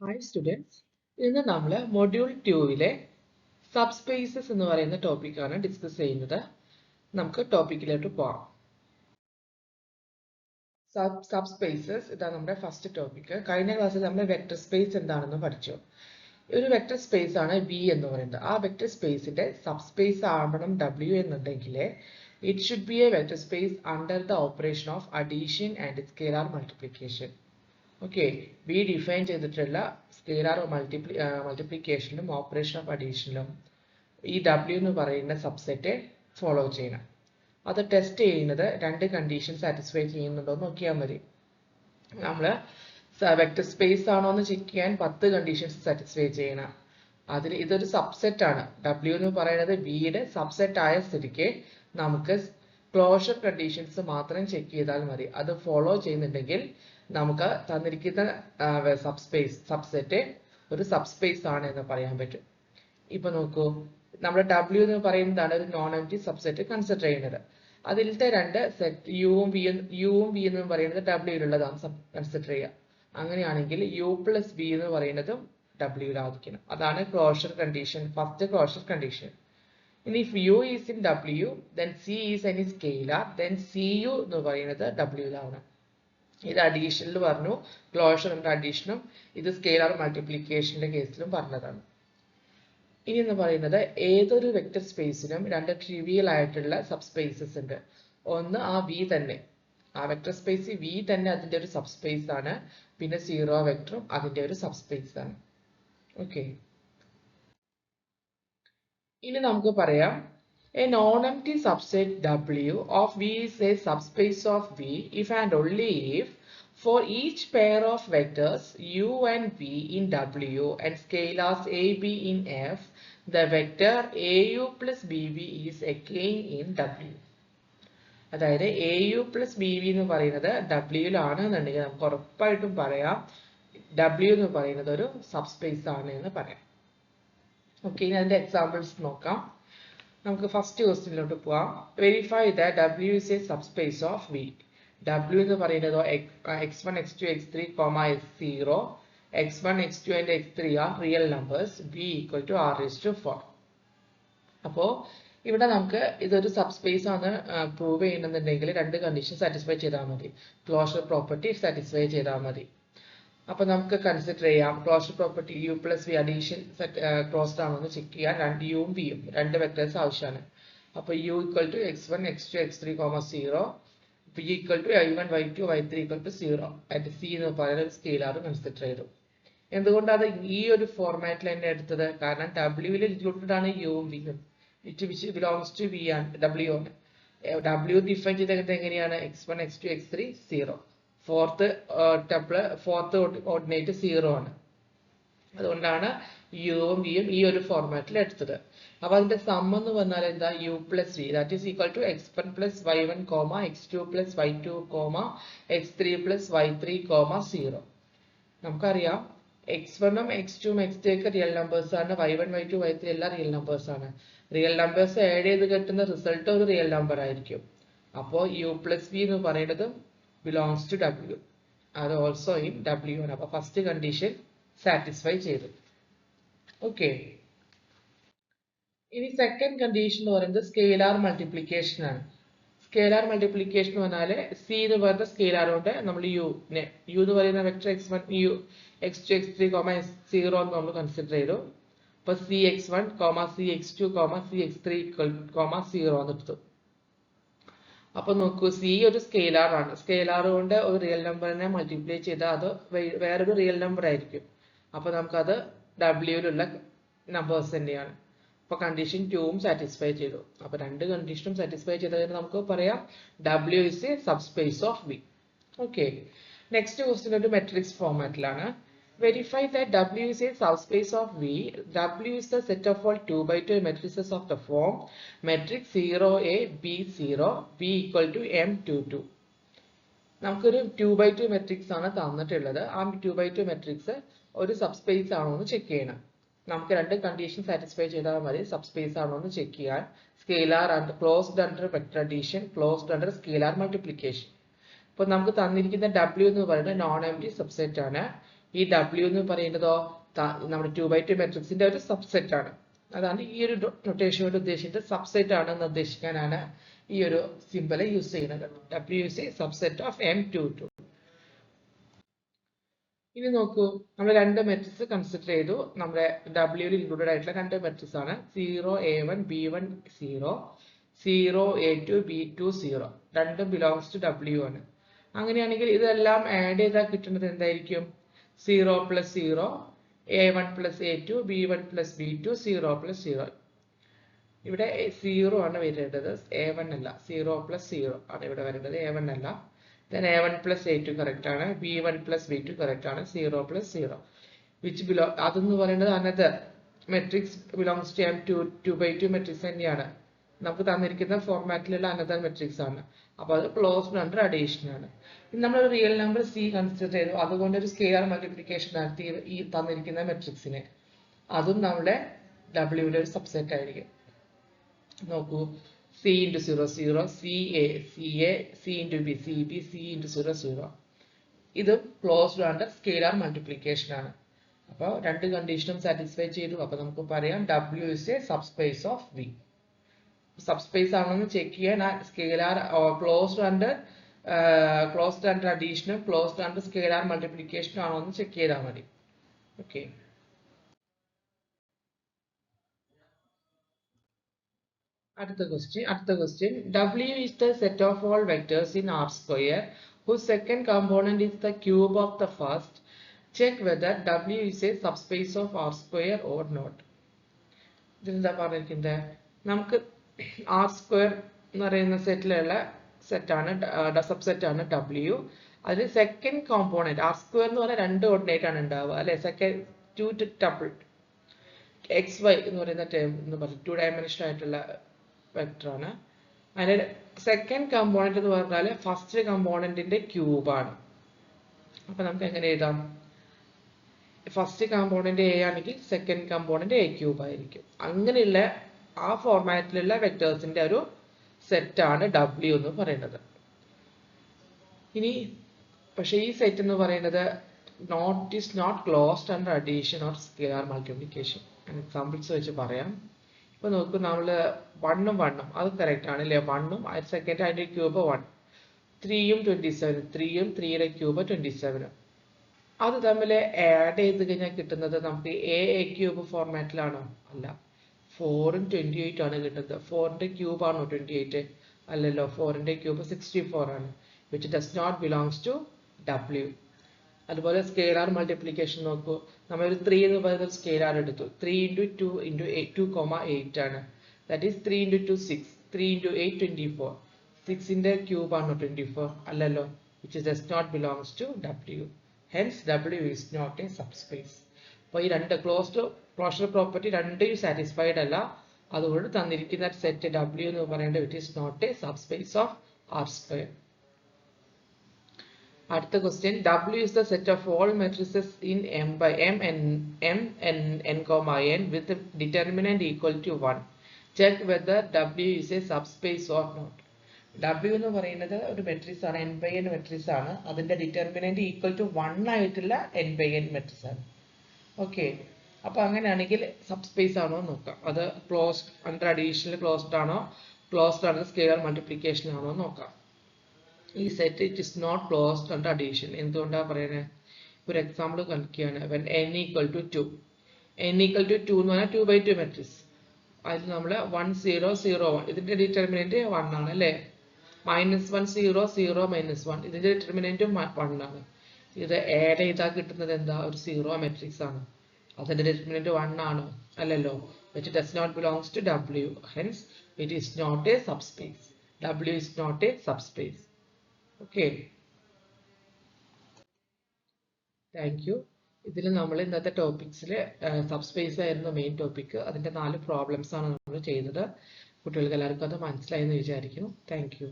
Hi students, ഇന്ന് നമ്മൾ module 2-ലെ subspaces എന്ന് പറയുന്ന ടോപ്പിക്കാണ് ഡിസ്കസ് ചെയ്യുന്നത്. നമുക്ക് ടോപ്പിക്കിലോട്ട് പോകാം. സബ്സ്പേസസ് ഇതാണ് നമ്മുടെ ഫസ്റ്റ് ടോപ്പിക്. കഴിഞ്ഞ ക്ലാസ്സിൽ നമ്മൾ വെക്ടർ സ്പേസ് എന്താണെന്ന് പഠിച്ചു. ഒരു വെക്ടർ സ്പേസ് ആണ് V എന്ന് പറയുന്നത്. ആ വെക്ടർ സ്പേസിന്റെ സബ്സ്പേസ് ആവണം W എന്നുണ്ടെങ്കിൽ it should be a vector space under the operation of addition and scalar multiplication. Okay, we define ചെയ്തിട്ടുള്ള സ്കേലാർ മൾട്ടിപ്ലിക്കേഷനിലും ഓപ്പറേഷൻ ഓഫ് അഡീഷനിലും ഈ W എന്ന് പറയുന്ന സബ്സെറ്റ് ഫോളോ ചെയ്യണം. അത് ടെസ്റ്റ് ചെയ്യുന്നത് രണ്ട് കണ്ടീഷൻ സാറ്റിസ്ഫൈ ചെയ്യുന്നുണ്ടോ എന്ന് നോക്കിയാൽ മതി. നമ്മൾ വെക്ടർ സ്പേസ് ആണോ എന്ന് ചെക്ക് ചെയ്യാൻ 10 കണ്ടീഷൻസ് സാറ്റിസ്ഫൈ ചെയ്യണം. അതിൽ ഇതൊരു സബ്സെറ്റ് ആണ്. W എന്ന് പറയുന്നത് വിയുടെ സബ്സെറ്റ് ആയ സ്ഥിതിക്ക് നമുക്ക് ക്ലോഷർ കണ്ടീഷൻസ് മാത്രം ചെക്ക് ചെയ്താൽ മതി. അത് ഫോളോ ചെയ്യുന്നുണ്ടെങ്കിൽ നമുക്ക് തന്നിരിക്കുന്ന സബ്സെറ്റ് ഒരു സബ്സ്പേസ് ആണ് എന്ന് പറയാൻ പറ്റും. ഇപ്പൊ നോക്കൂ, നമ്മുടെ W എന്ന് പറയുന്നതാണ് ഒരു നോൺ എംപ്റ്റി സബ്സെറ്റ് കൺസിഡർ ചെയ്യുന്നത്. അതിലത്തെ രണ്ട് സെറ്റ് യുവും വി എന്ന് പറയുന്നത് W-ലുള്ളതാണ് കൺസിഡർ ചെയ്യുക. അങ്ങനെയാണെങ്കിൽ U+V എന്ന് പറയുന്നതും W-ലായിരിക്കണം. അതാണ് closure condition, first closure condition. ഇനി if U is in W, then C is any scalar, then CU എന്ന് പറയുന്നത് W-ലാണ്. ഇത് അഡീഷനിൽ പറഞ്ഞു, ക്ലോഷർ ആൻഡ് അഡീഷനും ഇത് സ്കേലാർ മൾട്ടിപ്ലിക്കേഷന്റെ കേസിലും പറഞ്ഞതാണ്. ഇനി എന്ന് പറയുന്നത് ഏതൊരു വെക്ടർ സ്പേസിനും രണ്ട് ട്രിവിയൽ ആയിട്ടുള്ള സബ്സ്പേസസ് ഉണ്ട്. ഒന്ന് ആ V തന്നെ, ആ വെക്ടർ സ്പേസ് V തന്നെ അതിന്റെ ഒരു സബ്സ്പേസ് ആണ്. പിന്നെ സീറോ വെക്ടറും അതിന്റെ ഒരു സബ്സ്പേസ് ആണ്. ഓക്കെ, ഇനി നമുക്ക് പറയാം a non-empty subset W of V is a subspace of V if and only if for each pair of vectors U and V in W and scalars A, B in F, the vector AU plus BV is again in W. അതായത് AU plus BV എന്ന് പറയുന്നത് W-ലാണ് എന്നുണ്ടെങ്കിൽ നമുക്ക് ഉറപ്പായിട്ടും പറയാം W എന്ന് പറയുന്നത് ഒരു സബ്സ്പേസ് ആണ് എന്ന് പറയാം. ഓക്കെ, ഇനി അതിന്റെ എക്സാമ്പിൾസ് നോക്കാം. നമുക്ക് ഫസ്റ്റ് ക്വസ്റ്റ്യനിലോട്ട് പോവാം. Verify that W is a subspace of V. W എന്ന് പറയുന്നത് x1, x2, x3, x0. x1, x2 and x3 are real numbers. V equal to r⁴. അപ്പോൾ ഇവിടെ നമുക്ക് ഇതൊരു സബ്സ്പേസ് ആണ് പ്രൂവ് ചെയ്യണമെന്നുണ്ടെങ്കിൽ രണ്ട് കണ്ടീഷൻ സാറ്റിസ്ഫൈ ചെയ്താൽ മതി. ക്ലോഷർ പ്രോപ്പർട്ടി സാറ്റിസ്ഫൈ ചെയ്താൽ മതി. അപ്പൊ നമുക്ക് കൺസിഡർ ചെയ്യാം closure property U+V addition closed ആണോ എന്ന് ചെക്ക് ചെയ്യാൻ രണ്ട് യുവും വിയും രണ്ട് വെക്ടേഴ്സ് ആവശ്യമാണ്. അപ്പൊ U = x1, x2, x3, 0. V = y1, y2, y3 = 0. And C എന്ന് പറയുന്ന ഒരു സ്കെയിലാർ കൺസിഡർ ചെയ്തു. എന്തുകൊണ്ടാണ് ഈ ഒരു ഫോർമാറ്റിൽ തന്നെ എടുത്തത്? കാരണം W-ൽ ഇൻക്ലൂഡഡ് ആണ് യുവും വിയും. It which belongs to V ആണ്, W ആണ്. W ഡിഫൈൻ ചെയ്തത് എങ്ങനെയാണ്? x1, x2, x3, 0. Fourth ordinate 0 ആണ്. അതുകൊണ്ടാണ് യുവും വിയും ഈ ഒരു ഫോർമാറ്റിൽ എടുത്തത്. അപ്പൊ അതിന്റെ സം എന്ന് പറഞ്ഞാൽ എന്താ? U+V that is equal to x1 + y1, x2 + y2, x3 + y3, 0. നമുക്കറിയാം x1ഉം x2ഉം x3 ഒക്കെ റിയൽ നമ്പേഴ്സ് ആണ്. y1, y2, y3 എല്ലാം റിയൽ നമ്പേഴ്സ് ആണ്. റിയൽ നമ്പേഴ്സ് ആഡ് ചെയ്ത് കിട്ടുന്ന റിസൾട്ട് ഒരു റിയൽ നമ്പർ ആയിരിക്കും. അപ്പോൾ U+V എന്ന് പറയുന്നത് belongs to W. അത് ഓൾസോ ഇൻ W ആണ്. അപ്പൊ ഫസ്റ്റ് കണ്ടീഷൻ സാറ്റിസ്ഫൈ ചെയ്തു. ഓക്കെ, ഇനി സെക്കൻഡ് കണ്ടീഷൻ എന്ന് പറയുന്നത് സ്കേലാർ മൾട്ടിപ്ലിക്കേഷൻ ആണ്. സ്കേലാർ മൾട്ടിപ്ലിക്കേഷൻ എന്ന് പറഞ്ഞാല് C എന്ന് പറയുന്ന സ്കേലാർ കൊണ്ട് നമ്മൾ U എന്ന് പറയുന്ന വെക്ടർ x1, x2, x3, 0 എന്ന് നമ്മൾ കൺസിഡർ ചെയ്തു. അപ്പൊ CX1, CX2, CX3, 0 എന്ന് എടുത്തു. അപ്പൊ നോക്കൂ, C ഒരു സ്കെയിലാർ ആണ്. സ്കെയിലാർ കൊണ്ട് ഒരു റിയൽ നമ്പറിനെ മൾട്ടിപ്ലൈ ചെയ്താൽ അത് വേറൊരു റിയൽ നമ്പർ ആയിരിക്കും. അപ്പൊ നമുക്കത് W-ലുള്ള നമ്പേഴ്സ് തന്നെയാണ്. അപ്പൊ കണ്ടീഷൻ 2ഉം സാറ്റിസ്ഫൈ ചെയ്തു. അപ്പൊ രണ്ട് കണ്ടീഷനും സാറ്റിസ്ഫൈ ചെയ്തതിന് നമുക്ക് പറയാം W is a subspace of V. Okay, next question ഒരു matrix ഫോർമാറ്റിലാണ്. Verify that W is a subspace of V. W is the set of all 2x2 matrices of the form matrix 0A, B0, B = M22. നമുക്കൊരു 2x2 matrix ആണ് തന്നിട്ടുള്ളത്. ആ 2x2 matrix ഒരു subspace ആണോ എന്ന് check ചെയ്യണം. നമുക്ക് രണ്ട് കണ്ടീഷൻ സാറ്റിസ്ഫൈ ചെയ്താൽ മതി സബ്സ്പേസ് ആണോ എന്ന് ചെക്ക് ചെയ്യാൻ. Scalar and closed under vector addition, closed under scalar multiplication. അപ്പോൾ നമുക്ക് തന്നിരിക്കുന്ന W എന്ന് പറയുന്നത് നോൺ എംപ്റ്റി സബ്സെറ്റ് ആണ്. ഈ W എന്ന് പറയുന്നതോ നമ്മുടെ 2x2 മെട്രിക്സിന്റെ ഒരു സബ്സെറ്റ് ആണ്. അതാണ് ഈ ഒരു നൊട്ടേഷൻ കൊണ്ട് ഉദ്ദേശിക്കുന്നത് സബ്സെറ്റ് ആണെന്ന് ഉദ്ദേശിക്കാനാണ് ഈ ഒരു സിമ്പൽ യൂസ് ചെയ്യുന്നത്. W is a subset of M22. ഇനി നോക്കൂ, നമ്മൾ രണ്ട് മെട്രിക്സ് കൺസിഡർ ചെയ്തു. നമ്മുടെ W ഇൻക്ലൂഡഡ് ആയിട്ടുള്ള രണ്ട് മെട്രിക്സ് ആണ് 0A1 B1 0, 0A2 B2 0. രണ്ടും ബിലോങ്സ് ടു W ആണ്. അങ്ങനെയാണെങ്കിൽ ഇതെല്ലാം ആഡ് ചെയ്താൽ കിട്ടുന്നത് എന്തായിരിക്കും? 0 + 0, A1 + A2, B1 + B2, 0 + 0. ഇവിടെ 0 ആണ് വരേണ്ടത്, A1 അല്ല. 0 + 0 ആണ് ഇവിടെ വരേണ്ടത്, A1 അല്ല. Then A1 + A2 correct ആണ്, B1 + B2 correct ആണ്, 0 + 0. Which belong, അതെന്ന് പറയുന്നത് another matrix belongs to M2x2 matrix തന്നെയാണ്. നമുക്ക് തന്നിരിക്കുന്ന ഫോർമാറ്റിലുള്ള another മെട്രിക്സ് ആണ്. അപ്പോൾ അത് ക്ലോസ്ഡ് അണ്ടർ അഡീഷൻ ആണ്. ഇനി നമ്മൾ ഒരു റിയൽ നമ്പർ C കൺസിഡർ ചെയ്തു. അതുകൊണ്ട് ഒരു സ്കെയിലർ മൾട്ടിപ്ലിക്കേഷൻ നടത്തി ഈ തന്നിരിക്കുന്ന മെട്രിക്സിനെ. അതും നമ്മുടെ W യുടെ ഒരു സബ്സെറ്റ് ആയിരിക്കും. നോക്കൂ, C into 0 0, CA C into B CB, C into 0 0. ഇത് ക്ലോസ്ഡ് അണ്ടർ സ്കെയിലർ മൾട്ടിപ്ലിക്കേഷൻ ആണ്. അപ്പോൾ രണ്ട് കണ്ടീഷനും സാറ്റിസ്ഫൈ ചെയ്തു. അപ്പോൾ നമുക്ക് പറയാം W is a subspace of V. Subspace ആണെന്ന് ചെക്ക് ചെയ്യാൻ സ്കെയിലർ ക്ലോസ്ഡ് അണ്ടർ അഡീഷനും ക്ലോസ്ഡ് അണ്ടർ സ്കെയിലർ മൾട്ടിപ്ലിക്കേഷനും ആണോ എന്ന് ചെക്ക് ചെയ്താൽ മതി. ഓക്കെ, അടുത്ത question W is the set of all vectors in R square whose second component is the cube of the first. Check whether W is a subspace of R square or not. ഇതെന്താ പറഞ്ഞിരിക്കുന്നത്? നമുക്ക് R square എന്ന് പറയുന്ന സെറ്റിലുള്ള subset ആണ് W. അതിൽ second component R square എന്ന് പറഞ്ഞാൽ രണ്ട് കോർഡിനേറ്റ് ആണ് ഉണ്ടാവുക അല്ലെ? സെക്കൻഡ് 2 ടപ്പിൾ XY എന്ന് പറയുന്ന ടേം എന്ന് പറഞ്ഞു 2 ഡയമെൻഷൻ ആയിട്ടുള്ള വെക്ടർ ആണ്. അതിന്റെ സെക്കൻഡ് കമ്പോണന്റ് എന്ന് പറഞ്ഞാൽ ഫസ്റ്റ് കമ്പോണന്റിന്റെ ക്യൂബാണ്. അപ്പൊ നമുക്ക് എങ്ങനെ എഴുതാം? ഫസ്റ്റ് കമ്പോണന്റ് A ആണെങ്കിൽ സെക്കൻഡ് കമ്പോണന്റ് A³ ആയിരിക്കും. അങ്ങനെയുള്ള ആ ഫോർമാറ്റിലുള്ള വെക്ടേഴ്സിന്റെ ഒരു സെറ്റ് ആണ് W എന്ന് പറയുന്നത്. ഇനി പക്ഷെ ഈ സെറ്റ് എന്ന് പറയുന്നത് not closed under addition or scalar multiplication. Examples വെച്ച് പറയാം. ഇപ്പൊ നോക്കൂ, നമ്മള് 1 ഉം അത് കറക്റ്റ് ആണ് അല്ലെ? 1 ഉം സെക്കൻഡ് അതിന്റെ ക്യൂബ് 1, 3 ഉം 27, 3 ഉം 3യുടെ ക്യൂബ് 27. അത് തമ്മിൽ ആഡ് ചെയ്ത് കഴിഞ്ഞാൽ കിട്ടുന്നത് നമുക്ക് A³ ഫോർമാറ്റിലാണോ? അല്ല, 4 ഉം 28 ആണ് കിട്ടുന്നത്. 4ന്റെ ക്യൂബ് ആണോ 28? അല്ലല്ലോ, 4ന്റെ ക്യൂബ് 64 ആണ്. which does not belongs to W. അതുപോലെ സ്കെയിലർ മൾട്ടിപ്ലിക്കേഷൻ നോക്കൂ, നമ്മൾ ഒരു 3 എന്ന് പറയുന്ന സ്കെയിലർ എടുത്തു. 3 into 2 into 2,8 ആണ്. That is 3 into 2 6, 3 into 8 24. 6ന്റെ ക്യൂബ് ആണോ 24? അല്ലല്ലോ, which does not belongs to W. Hence W is not a subspace. അപ്പോൾ ഈ രണ്ട് ക്ലോഷർ പ്രോപ്പർട്ടി രണ്ടും സാറ്റിസ്ഫൈഡ് അല്ല. അതുകൊണ്ട് തന്നിരിക്കുന്ന സെറ്റ് W എന്ന് പറയുന്നത് which is not a subspace of R square. അടുത്ത question, W is the set of all matrices in M by M and n, with the determinant equal to 1. Check whether W is a subspace or not. W എന്ന് പറയുന്നത് ഒരു matrix ആണ്, n by n matrix ആണ്. അതിന്റെ determinant equal to 1 ആയിട്ടുള്ള n by n matrix ആണ്. Okay, അപ്പൊ അങ്ങനെയാണെങ്കിൽ സബ്സ്പേസ് ആണോ നോക്കാം. അത് ക്ലോസ്ഡ് അണ്ടർ അഡീഷണൽ ക്ലോസ്ഡ് ആണോ, ക്ലോസ്ഡ് അണ്ടർ സ്കെയിലർ മൾട്ടിപ്ലിക്കേഷൻ ആണോ നോക്കാം. ഈ set it is not closed under addition. എന്തുകൊണ്ടാണ് പറയുന്നത്? ഒരു എക്സാമ്പിൾ കാണിക്കുകയാണ്. when n equal to 2 എന്ന് പറഞ്ഞാൽ 2/2 മെട്രിക്സ്. അതിൽ നമ്മൾ 1 0 0 1 ഇതിന്റെ ഡിറ്റർമിനന്റ് 1 ആണ് അല്ലേ? -1 0 0 -1 ഇതിന്റെ ഡിറ്റർമിനന്റും 1 ആണ്. ഇത് ആഡ് ചെയ്താൽ കിട്ടുന്നത് എന്താ? ഒരു 0 മെട്രിക്സ് ആണ്. അതിന്റെ ഡിറ്റർമിനന്റ് 1 ആണോ? അല്ലല്ലോ, which does not belongs to W. Hence it is not a subspace. W is not a subspace. Okay, thank you. ഇതിൽ നമ്മൾ ഇന്നത്തെ ടോപ്പിക്സിൽ സബ്സ്പേസ് ആയിരുന്നു മെയിൻ ടോപ്പിക്. അതിന്റെ 4 പ്രോബ്ലംസ് ആണ് നമ്മൾ ചെയ്തത്. കുട്ടികൾക്ക് എല്ലാവർക്കും അത് മനസ്സിലായെന്ന് വിചാരിക്കുന്നു. Thank you.